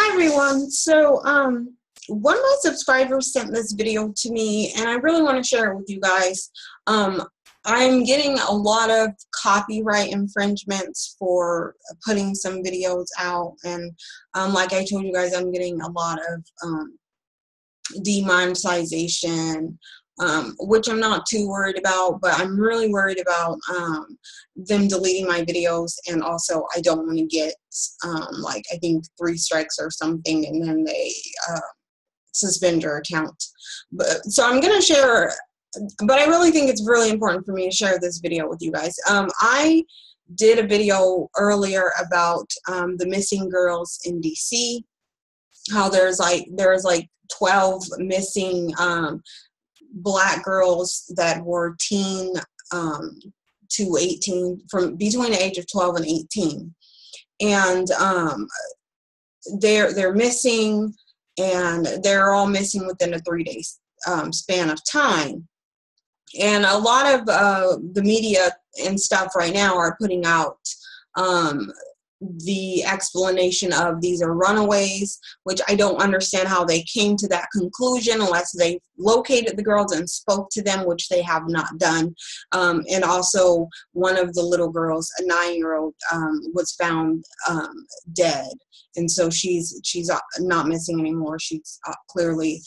Hi everyone. So one of my subscribers sent this video to me and I really want to share it with you guys. I'm getting a lot of copyright infringements for putting some videos out, and like I told you guys, I'm getting a lot of demonetization, which I'm not too worried about, but I'm really worried about them deleting my videos. And also I don't want to get like I think 3 strikes or something, and then they suspend your account. But so I'm gonna share, but I really think it's really important for me to share this video with you guys. I did a video earlier about the missing girls in DC, how there's like 12 missing black girls that were teen to 18, from between the age of 12 and 18, and they're missing, and they're all missing within a 3-day span of time. And a lot of the media and stuff right now are putting out the explanation of these are runaways, which I don't understand how they came to that conclusion unless they located the girls and spoke to them, which they have not done. And also one of the little girls, a 9-year-old, was found dead, and so she's not missing anymore. She's clearly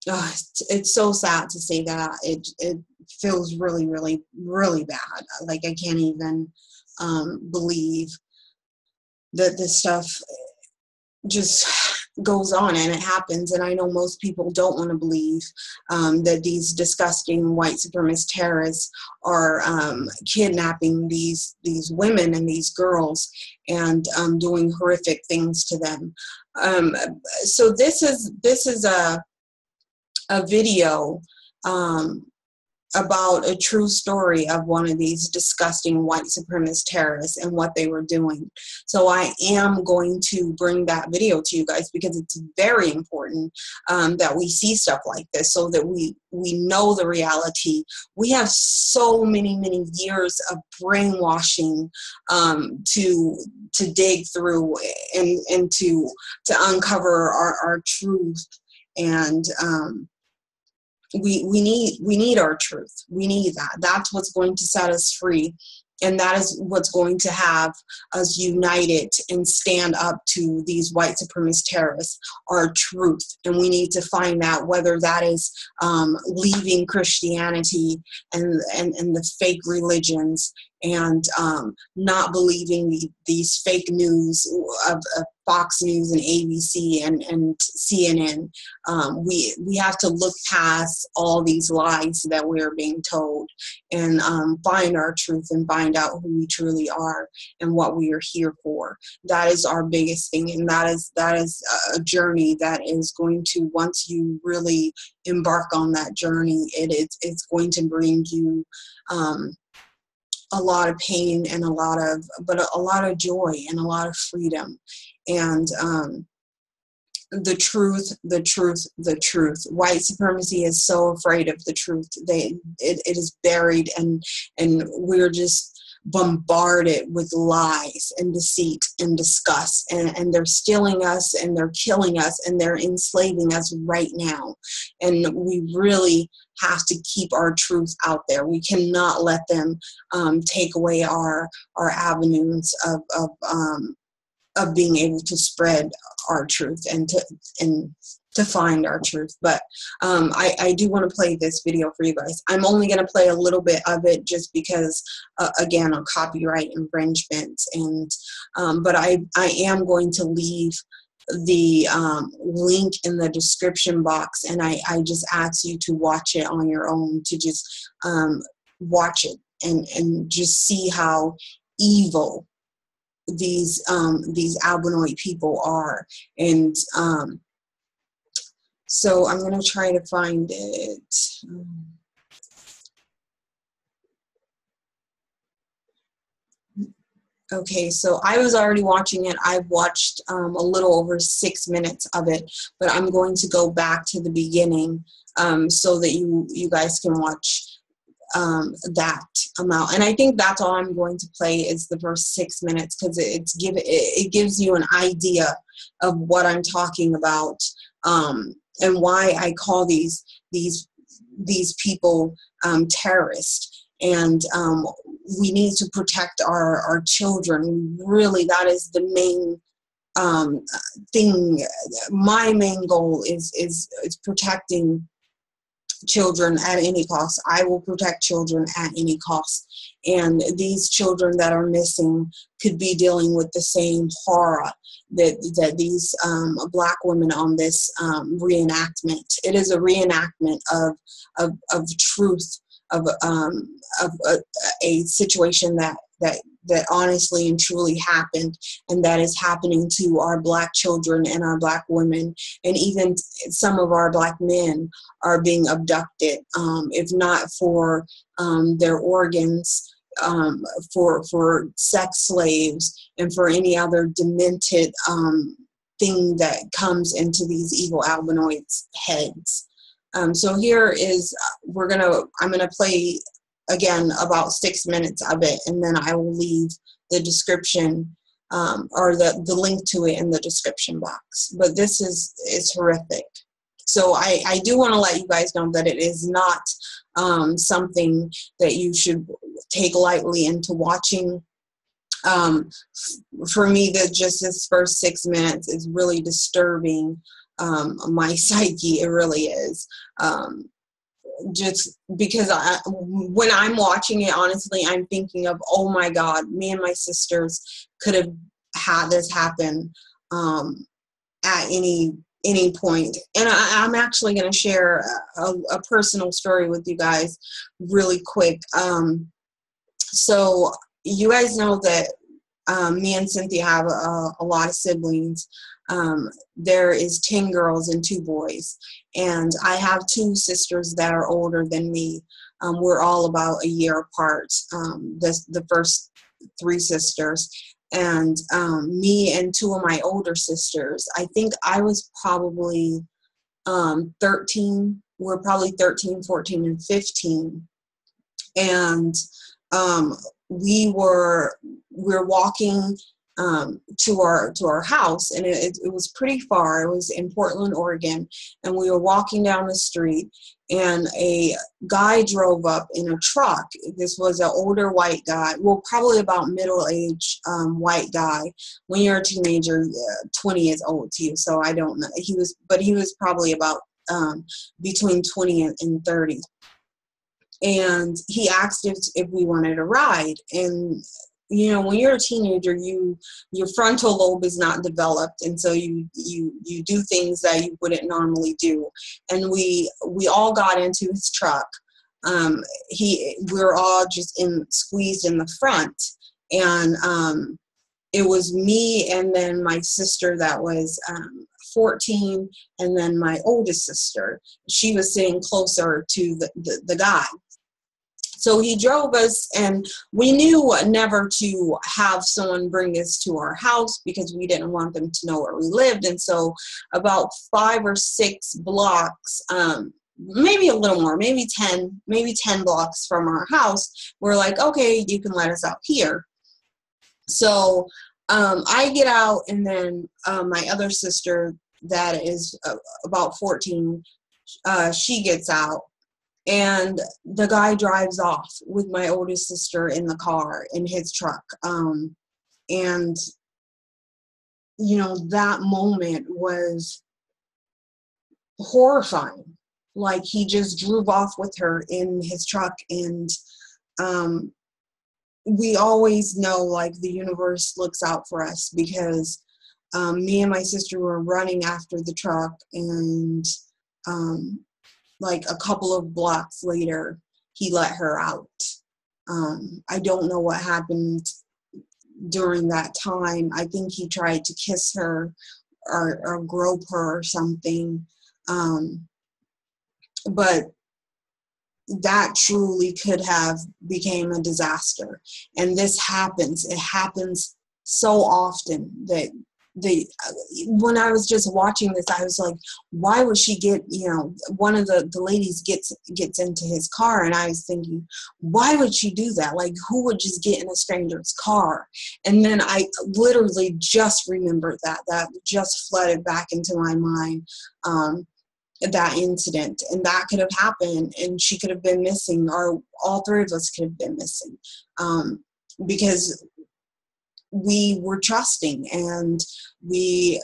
it's so sad to say that. It feels really, really, really bad. Like I can't even believe that this stuff just goes on and it happens. And I know most people don't want to believe that these disgusting white supremacist terrorists are kidnapping these women and these girls and doing horrific things to them. So this is a video about a true story of one of these disgusting white supremacist terrorists and what they were doing. So I am going to bring that video to you guys because it's very important that we see stuff like this, so that we know the reality. We have so many years of brainwashing to dig through and to uncover our truth. And we need our truth. We need that. That's what's going to set us free, and that is what's going to have us united and stand up to these white supremacist terrorists, our truth. And we need to find out whether that is leaving Christianity and the fake religions, and not believing these fake news of Fox News and ABC and CNN. We have to look past all these lies that we're being told, and find our truth and find out who we truly are and what we are here for. That is our biggest thing, and that is a journey that is going to, once you really embark on that journey, it's going to bring you a lot of pain and a lot of joy and a lot of freedom. And the truth. White supremacy is so afraid of the truth. It is buried, and we're just bombarded with lies and deceit and disgust, and they're stealing us, and they're killing us, and they're enslaving us right now. And we really have to keep our truth out there. We cannot let them take away our avenues of being able to spread our truth and to find our truth. But I do want to play this video for you guys. I'm only going to play a little bit of it just because, again, of copyright infringements. And but I am going to leave the link in the description box, and I just ask you to watch it on your own, to just watch it and just see how evil these albinoid people are. And so I'm going to try to find it. Okay, so I was already watching it. I've watched a little over 6 minutes of it, but I'm going to go back to the beginning so that you guys can watch that amount. And I think that's all I'm going to play is the first 6 minutes, because it gives you an idea of what I'm talking about, and why I call these people terrorists. And we need to protect our children. Really, that is the main thing. My main goal is protecting children at any cost. I will protect children at any cost. And these children that are missing could be dealing with the same horror that these Black women on this reenactment. It is a reenactment of truth, of a situation that honestly and truly happened, and that is happening to our Black children and our Black women, and even some of our Black men are being abducted, if not for their organs, for sex slaves, and for any other demented thing that comes into these evil albinoids' heads. So here is, I'm gonna play again about 6 minutes of it, and then I will leave the description or the link to it in the description box. But this is horrific. So I do want to let you guys know that it is not something that you should take lightly into watching. For me, just this first 6 minutes is really disturbing my psyche. It really is. Just because when I'm watching it, honestly, I'm thinking of, oh my God, me and my sisters could have had this happen at any point. And I'm actually going to share a personal story with you guys really quick. So you guys know that me and Cynthia have a lot of siblings. There is 10 girls and 2 boys. And I have 2 sisters that are older than me. We're all about a year apart, the first 3 sisters. And me and 2 of my older sisters, I think I was probably 13. We're probably 13, 14, and 15. And we're walking to our house, and it was pretty far. It was in Portland, Oregon, and we were walking down the street, and a guy drove up in a truck. This was an older white guy, well, probably about middle-aged white guy. When you're a teenager, 20 is old to you, so I don't know. He was probably about between 20 and 30. And he asked if we wanted a ride. And you know, when you're a teenager, your frontal lobe is not developed, and so you do things that you wouldn't normally do. And we all got into his truck. We were all just squeezed in the front, and it was me and then my sister that was 14, and then my oldest sister. She was sitting closer to the guy. So he drove us, and we knew never to have someone bring us to our house because we didn't want them to know where we lived. And so about 5 or 6 blocks, maybe a little more, maybe 10 blocks from our house, we're like, okay, you can let us out here. So I get out, and then my other sister that is about 14, she gets out. And the guy drives off with my oldest sister in the car, in his truck. And, you know, that moment was horrifying. Like, he just drove off with her in his truck. And we always know, like, the universe looks out for us, because me and my sister were running after the truck, and like a couple of blocks later, he let her out. I don't know what happened during that time. I think he tried to kiss her or grope her or something. But that truly could have became a disaster. And this happens. It happens so often that when I was just watching this, I was like, why would she get, one of the ladies gets into his car, and I was thinking, why would she do that? Like, who would just get in a stranger's car? And then I literally just remembered that just flooded back into my mind, that incident, and that could have happened, and she could have been missing, or all three of us could have been missing, because we were trusting, and we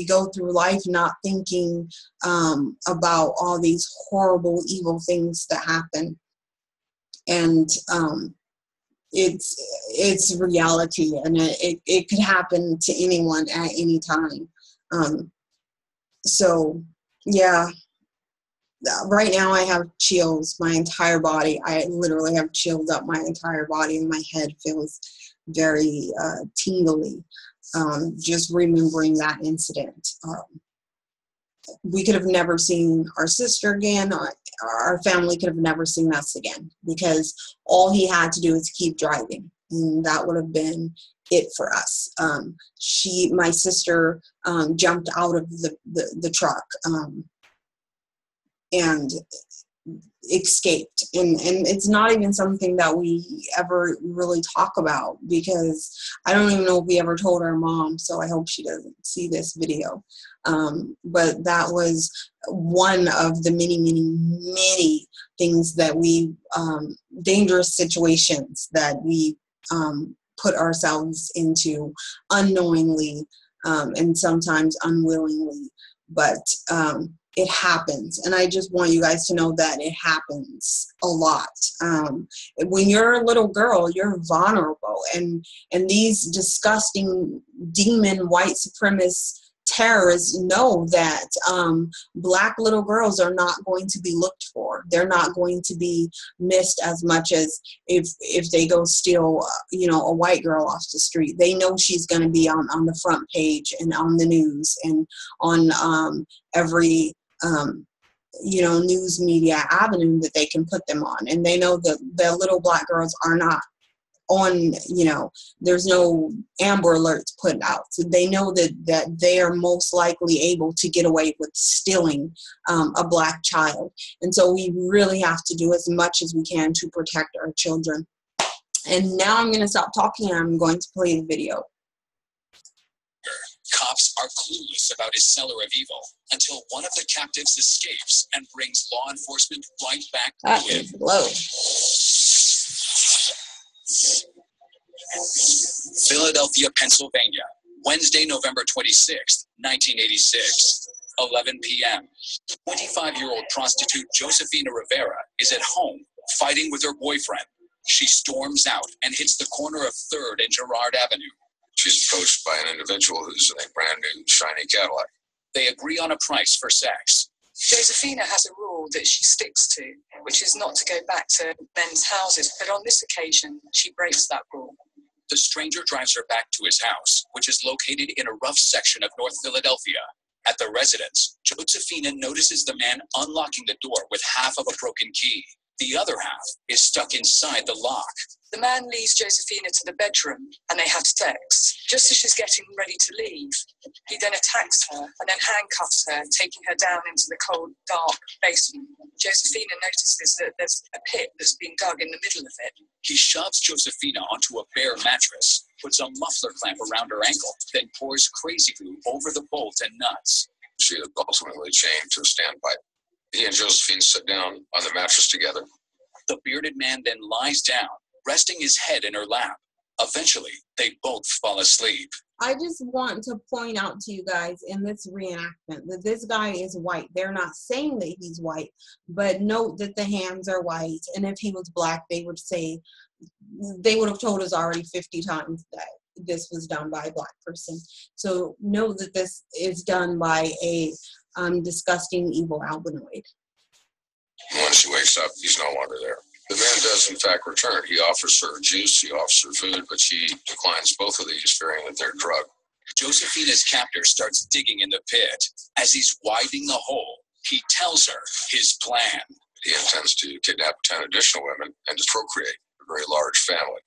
go through life not thinking about all these horrible, evil things that happen. And it's reality, and it could happen to anyone at any time. So yeah, right now I have chills, my entire body. I literally have chills up my entire body, and my head feels very tingly, just remembering that incident. We could have never seen our sister again. Our family could have never seen us again, because all he had to do is keep driving, and that would have been it for us. My sister jumped out of the truck and escaped, and it's not even something that we ever really talk about, because I don't even know if we ever told our mom, so I hope she doesn't see this video. But that was one of the many things that we dangerous situations that we put ourselves into unknowingly, and sometimes unwillingly, but it happens. And I just want you guys to know that it happens a lot. When you're a little girl, you're vulnerable, and these disgusting demon white supremacist terrorists know that black little girls are not going to be looked for. They're not going to be missed as much as if they go steal a white girl off the street. They know she's going to be on the front page and on the news and on every news media avenue that they can put them on. And they know that the little black girls are not on, there's no Amber Alerts put out. So they know that they are most likely able to get away with stealing a black child. And so we really have to do as much as we can to protect our children. And now I'm going to stop talking, and I'm going to play the video. Cops are clueless about his cellar of evil until one of the captives escapes and brings law enforcement right back to him. Low. Philadelphia, Pennsylvania, Wednesday, November 26th, 1986, 11 p.m. 25-year-old prostitute Josefina Rivera is at home fighting with her boyfriend. She storms out and hits the corner of 3rd and Girard Avenue. She's approached by an individual who's in a brand new, shiny Cadillac. They agree on a price for sex. Josefina has a rule that she sticks to, which is not to go back to men's houses. But on this occasion, she breaks that rule. The stranger drives her back to his house, which is located in a rough section of North Philadelphia. At the residence, Josefina notices the man unlocking the door with half of a broken key. The other half is stuck inside the lock. The man leads Josefina to the bedroom, and they have sex. Just as she's getting ready to leave, he then attacks her and then handcuffs her, taking her down into the cold, dark basement. Josefina notices that there's a pit that's been dug in the middle of it. He shoves Josefina onto a bare mattress, puts a muffler clamp around her ankle, then pours crazy glue over the bolt and nuts. She is ultimately chained to a standpipe. He and Josephine sit down on the mattress together. The bearded man then lies down, resting his head in her lap. Eventually, they both fall asleep. I just want to point out to you guys in this reenactment that this guy is white. They're not saying that he's white, but note that the hands are white. And if he was black, they would have told us already 50 times that this was done by a black person. So know that this is done by a disgusting, evil albinoid. When she wakes up, he's no longer there. The man does, in fact, return. He offers her juice, he offers her food, but she declines both of these, fearing that they're drugged. Josefina's captor starts digging in the pit. As he's widening the hole, he tells her his plan. He intends to kidnap 10 additional women and to procreate a very large family.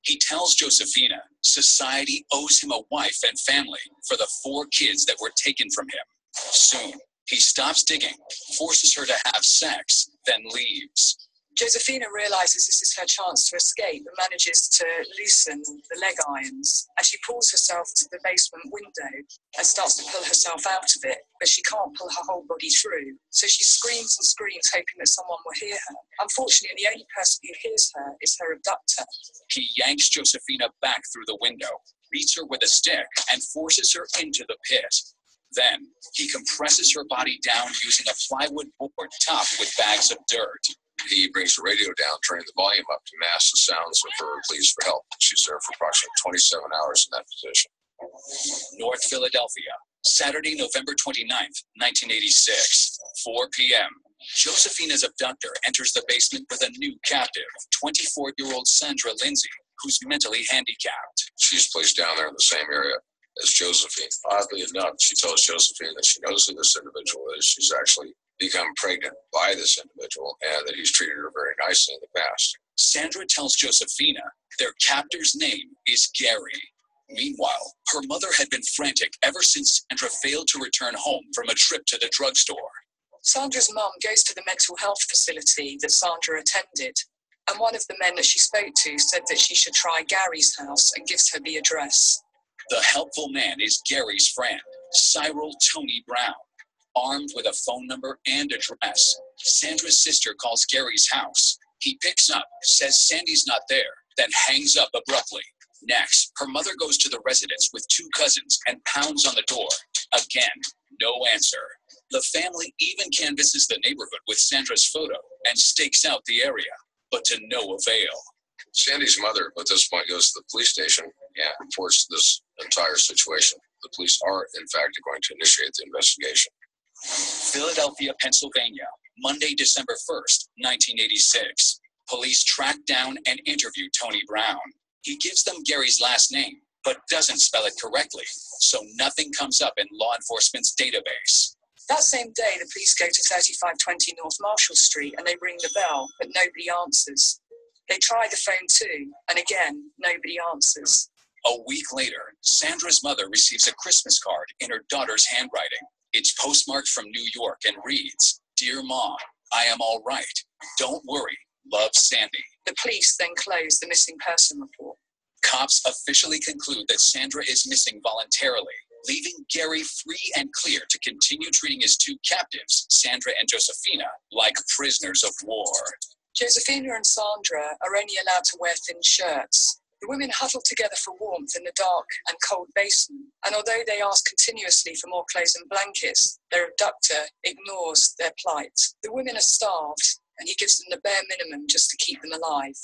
He tells Josefina society owes him a wife and family for the 4 kids that were taken from him. Soon, he stops digging, forces her to have sex, then leaves. Josefina realizes this is her chance to escape and manages to loosen the leg irons as she pulls herself to the basement window and starts to pull herself out of it, but she can't pull her whole body through. So she screams and screams, hoping that someone will hear her. Unfortunately, the only person who hears her is her abductor. He yanks Josefina back through the window, beats her with a stick, and forces her into the pit. Then, he compresses her body down using a plywood board topped with bags of dirt. He brings the radio down, turning the volume up to mask the sounds of her pleas for help. She's there for approximately 27 hours in that position. North Philadelphia, Saturday, November 29th, 1986, 4 p.m. Josefina's abductor enters the basement with a new captive, 24-year-old Sandra Lindsay, who's mentally handicapped. She's placed down there in the same area as Josephine. Oddly enough, she tells Josephine that she knows who this individual is. She's actually become pregnant by this individual and that he's treated her very nicely in the past. Sandra tells Josefina their captor's name is Gary. Meanwhile, her mother had been frantic ever since Sandra failed to return home from a trip to the drugstore. Sandra's mum goes to the mental health facility that Sandra attended, and one of the men that she spoke to said that she should try Gary's house and gives her the address. The helpful man is Gary's friend, Cyril Tony Brown. Armed with a phone number and address, Sandra's sister calls Gary's house. He picks up, says Sandy's not there, then hangs up abruptly. Next, her mother goes to the residence with 2 cousins and pounds on the door. Again, no answer. The family even canvasses the neighborhood with Sandra's photo and stakes out the area, but to no avail. Sandy's mother, at this point, goes to the police station and reports this entire situation. The police are, in fact, going to initiate the investigation. Philadelphia, Pennsylvania, Monday, December 1st, 1986. Police track down and interview Tony Brown. He gives them Gary's last name, but doesn't spell it correctly, so nothing comes up in law enforcement's database. That same day, the police go to 3520 North Marshall Street and they ring the bell, but nobody answers. They try the phone too, and again, nobody answers. A week later, Sandra's mother receives a Christmas card in her daughter's handwriting. It's postmarked from New York and reads, "Dear Mom, I am all right. Don't worry. Love, Sandy." The police then close the missing person report. Cops officially conclude that Sandra is missing voluntarily, leaving Gary free and clear to continue treating his 2 captives, Sandra and Josefina, like prisoners of war. Josefina and Sandra are only allowed to wear thin shirts. The women huddle together for warmth in the dark and cold basement, and although they ask continuously for more clothes and blankets, their abductor ignores their plight. The women are starved, and he gives them the bare minimum just to keep them alive.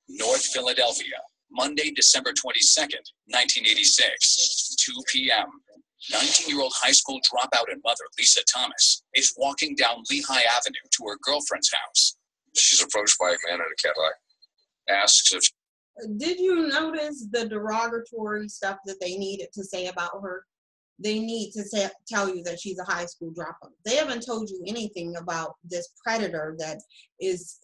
North Philadelphia, Monday, December 22nd, 1986, 2 p.m. 19-year-old high school dropout and mother, Lisa Thomas, is walking down Lehigh Avenue to her girlfriend's house. She's approached by a man in a Cadillac, asks if... Did you notice the derogatory stuff that they needed to say about her? They need to tell you that she's a high school dropout. They haven't told you anything about this predator that is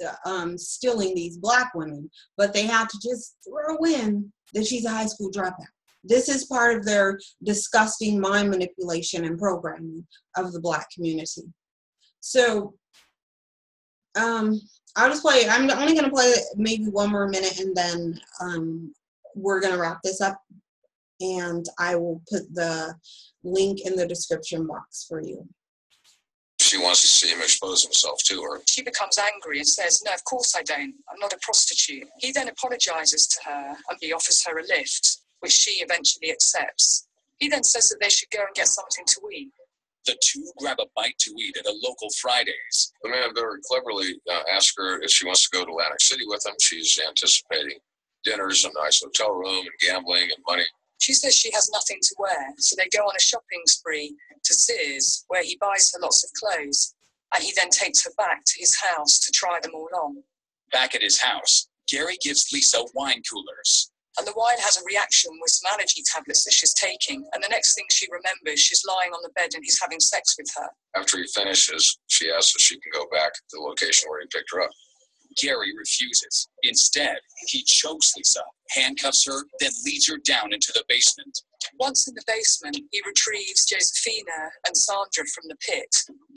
stealing these Black women, but they have to just throw in that she's a high school dropout. This is part of their disgusting mind manipulation and programming of the Black community. So, I'll just play, I'm only going to play maybe one more minute and then we're going to wrap this up. And I will put the link in the description box for you. She wants to see him expose himself to her. She becomes angry and says, "No, of course I don't. I'm not a prostitute." He then apologizes to her and he offers her a lift, which she eventually accepts. He then says that they should go and get something to eat. The 2 grab a bite to eat at a local Fridays. The man very cleverly asks her if she wants to go to Atlantic City with him. She's anticipating dinners, a nice hotel room, and gambling and money. She says she has nothing to wear, so they go on a shopping spree to Sears, where he buys her lots of clothes, and he then takes her back to his house to try them all on. Back at his house, Gary gives Lisa wine coolers. And the wine has a reaction with some allergy tablets that she's taking, and the next thing she remembers, she's lying on the bed and he's having sex with her. After he finishes, she asks if she can go back to the location where he picked her up. Gary refuses. Instead, he chokes Lisa, handcuffs her, then leads her down into the basement. Once in the basement, he retrieves Josephina and Sandra from the pit.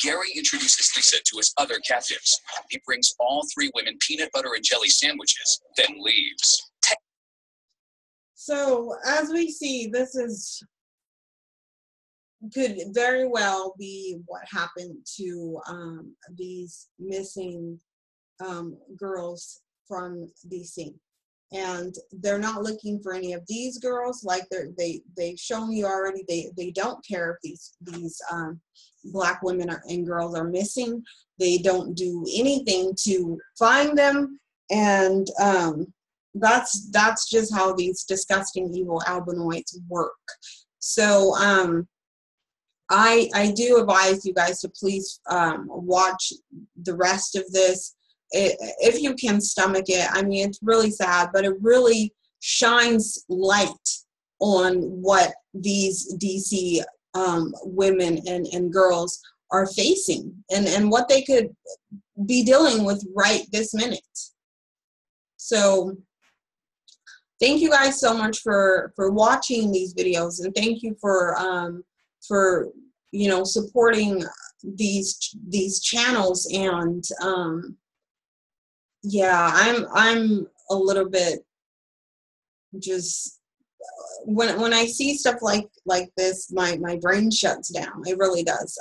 Gary introduces Lisa to his other captives. He brings all three women peanut butter and jelly sandwiches, then leaves. So as we see, could very well be what happened to these missing girls from DC. And they're not looking for any of these girls. Like they've shown you already, they don't care if these Black women and girls are missing. They don't do anything to find them. And that's just how these disgusting, evil albinoids work. So I do advise you guys to please watch the rest of this if you can stomach it. I mean, it's really sad, but it really shines light on what these DC women and girls are facing and what they could be dealing with right this minute. So thank you guys so much for watching these videos, and thank you for supporting these channels. And yeah, I'm a little bit just when I see stuff like this, my brain shuts down. It really does.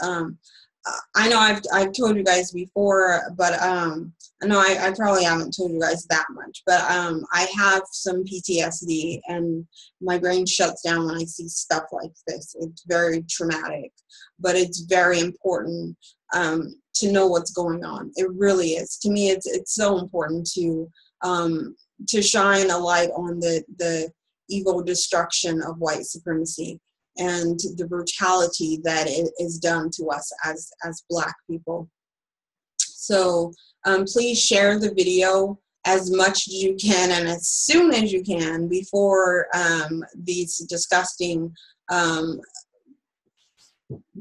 I know I've told you guys before, but I know I probably haven't told you guys that much, but I have some PTSD, and my brain shuts down when I see stuff like this. It's very traumatic, but it's very important to know what's going on. It really is. To me, it's so important to shine a light on the evil destruction of white supremacy and the brutality that is done to us as Black people. So please share the video as much as you can and as soon as you can before these disgusting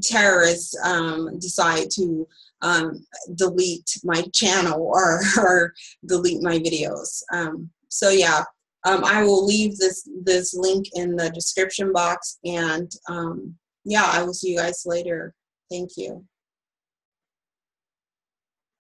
terrorists decide to delete my channel or delete my videos. So yeah. I will leave this link in the description box, and yeah, I will see you guys later. Thank you.